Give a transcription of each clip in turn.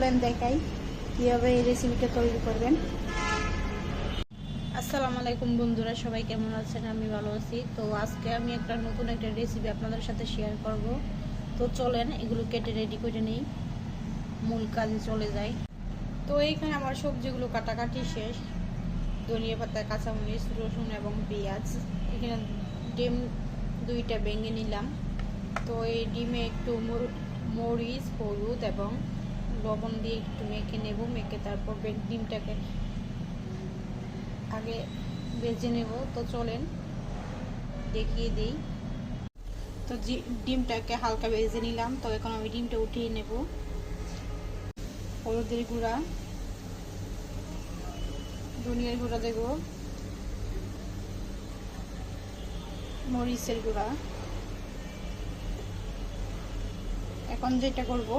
চলেন দেখাই কীভাবে এই রেসিপিটা তৈরি করবেন। আসসালামু আলাইকুম বন্ধুরা, সবাই কেমন আছেন? আমি ভালো আছি। তো আজকে আমি নতুন একটা রেসিপি আপনাদের সাথে শেয়ার করব। তো চলেন এগুলো কেটে রেডি করে নিই, মূল কাজে চলে যাই। তো এইখানে আমার সবজিগুলো কাটাকাটি শেষ। ধনিয়া পাতা, কাঁচামরিচ, রসুন এবং পেঁয়াজ। এখানে ডিম 2টা ভেঙে নিলাম। তো এই ডিমে একটু মরিচ, হলুদ এবং লবণ দিয়ে একটু মেখে নেব। মেখে তারপর ডিমটাকে আগে ভেজে নেব। তো চলেন দেখিয়ে দিই। তো ডিমটাকে হালকা ভেজে নিলাম। তো এখন আমি ডিমটা উঠিয়ে নেব। হলুদের গুঁড়া, ধনিয়ার গুঁড়া দেব, মরিচের গুঁড়া। এখন যেটা করব,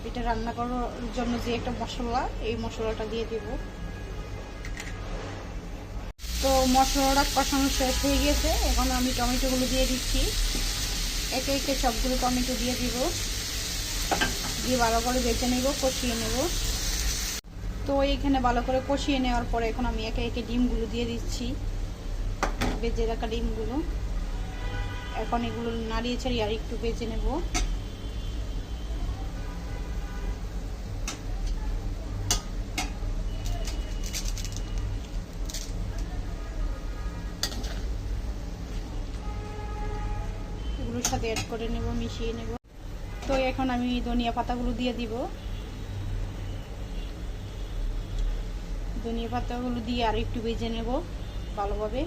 এটা রান্না করার জন্য যে একটা মশলা, এই মশলাটা দিয়ে দেব। তো মশলাটা কষানো শেষ হয়ে গেছে। এখন আমি টমেটোগুলো দিয়ে দিচ্ছি। একে একে সবগুলো টমেটো দিয়ে দিব, দিয়ে ভালো করে বেছে নেব, কষিয়ে নেব। তো এইখানে ভালো করে কষিয়ে নেওয়ার পরে এখন আমি একে একে ডিমগুলো দিয়ে দিচ্ছি, ভেজে রাখা ডিমগুলো। এখন এগুলো নাড়িয়ে ছাড়িয়ে আর একটু ভেজে নেব। এগুলোর সাথে অ্যাড করে নেব, মিশিয়ে নেব। তো এখন আমি ধনিয়া পাতাগুলো দিয়ে দিব। ধনিয়া পাতাগুলো দিয়ে আর একটু ভেজে নেব ভালোভাবে।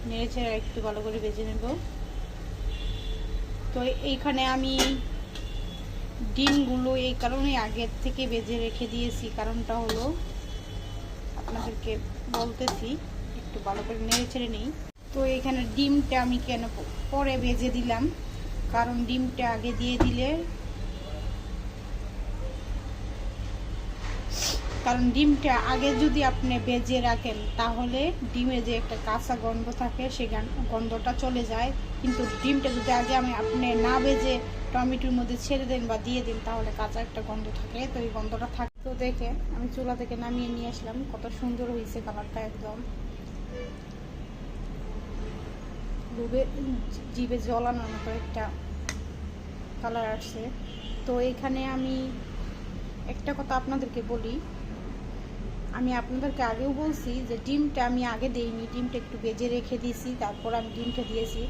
নেড়েছে একটু ভালো করে ভেজে নেব। তো এইখানে আমি ডিমগুলো এই কারণে আগের থেকে ভেজে রেখে দিয়েছি। কারণটা হলো আপনাদেরকে বলতেছি, একটু ভালো করে নেড়ে ছেড়ে নিই। তো এখানে ডিমটা আমি কেন পরে ভেজে দিলাম, কারণ ডিমটা আগে দিয়ে দিলে, ডিমটা আগে যদি আপনি ভেজে রাখেন তাহলে ডিমে যে একটা কাঁচা গন্ধ থাকে সেই গন্ধটা চলে যায়। কিন্তু ডিমটা যদি আগে আপনি না ভেজে টমেটোর মধ্যে ছেড়ে দেন বা দিয়ে দিন, তাহলে কাঁচা একটা গন্ধ থাকে। তো এই গন্ধটা থাকে। তো দেখে আমি চুলা থেকে নামিয়ে নিয়ে আসলাম। কত সুন্দর হয়েছে কালারটা, একদম জিভে জ্বলানোর মতো একটা কালার আসছে। তো এখানে আমি একটা কথা আপনাদেরকে বলি, আমি আপনাদেরকে আগেও বলছি যে ডিমটা আমি আগে দেইনি, ডিমটা একটু ভেজে রেখে দিয়েছি, তারপর আমি ডিমটা দিয়েছি।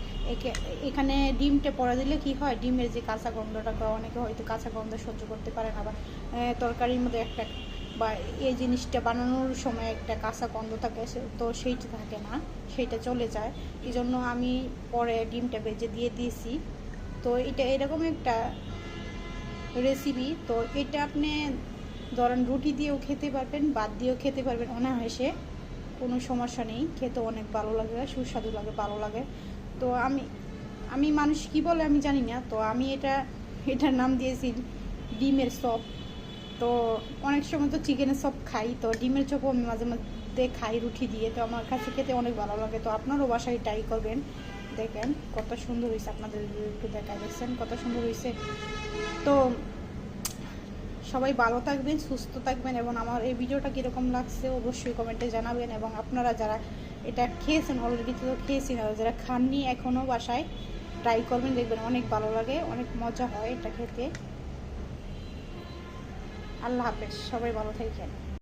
এখানে ডিমটা পরে দিলে কি হয়, ডিমের যে কাঁচা গন্ধটা, অনেকে হয়তো কাঁচা গন্ধ সহ্য করতে পারে না, বা তরকারির মধ্যে একটা বা এই জিনিসটা বানানোর সময় একটা কাঁচা গন্ধ থাকে, তো সেইটা থাকে না, সেইটা চলে যায়। এই জন্য আমি পরে ডিমটা ভেজে দিয়ে দিয়েছি। তো এটা এরকম একটা রেসিপি। তো এটা আপনি ধরেন রুটি দিয়েও খেতে পারবেন, ভাত দিয়েও খেতে পারবেন অনায়াসে, কোনো সমস্যা নেই। খেতে অনেক ভালো লাগে, সুস্বাদু লাগে, ভালো লাগে। তো আমি মানুষ কি বলে আমি জানি না, তো আমি এটার নাম দিয়েছি ডিমের চপ। তো অনেক সময় তো চিকেনের চপ খাই, তো ডিমের চপও আমি মাঝে মধ্যে খাই রুটি দিয়ে। তো আমার কাছে খেতে অনেক ভালো লাগে। তো আপনারও বাসায় ট্রাই করবেন। দেখেন কত সুন্দর হয়েছে, আপনাদের একটু দেখা দেখছেন কত সুন্দর হয়েছে। তো সবাই ভালো থাকবেন, সুস্থ থাকবেন, এবং আমার এই ভিডিওটা কীরকম লাগছে অবশ্যই কমেন্টে জানাবেন। এবং আপনারা যারা এটা খেয়েছেন অলরেডি, তো খেয়েছেন, আর যারা খাননি এখনও বাসায় ট্রাই করবেন, দেখবেন অনেক ভালো লাগে, অনেক মজা হয় এটা খেতে। আল্লাহ হাফেজ, সবাই ভালো থাকবেন।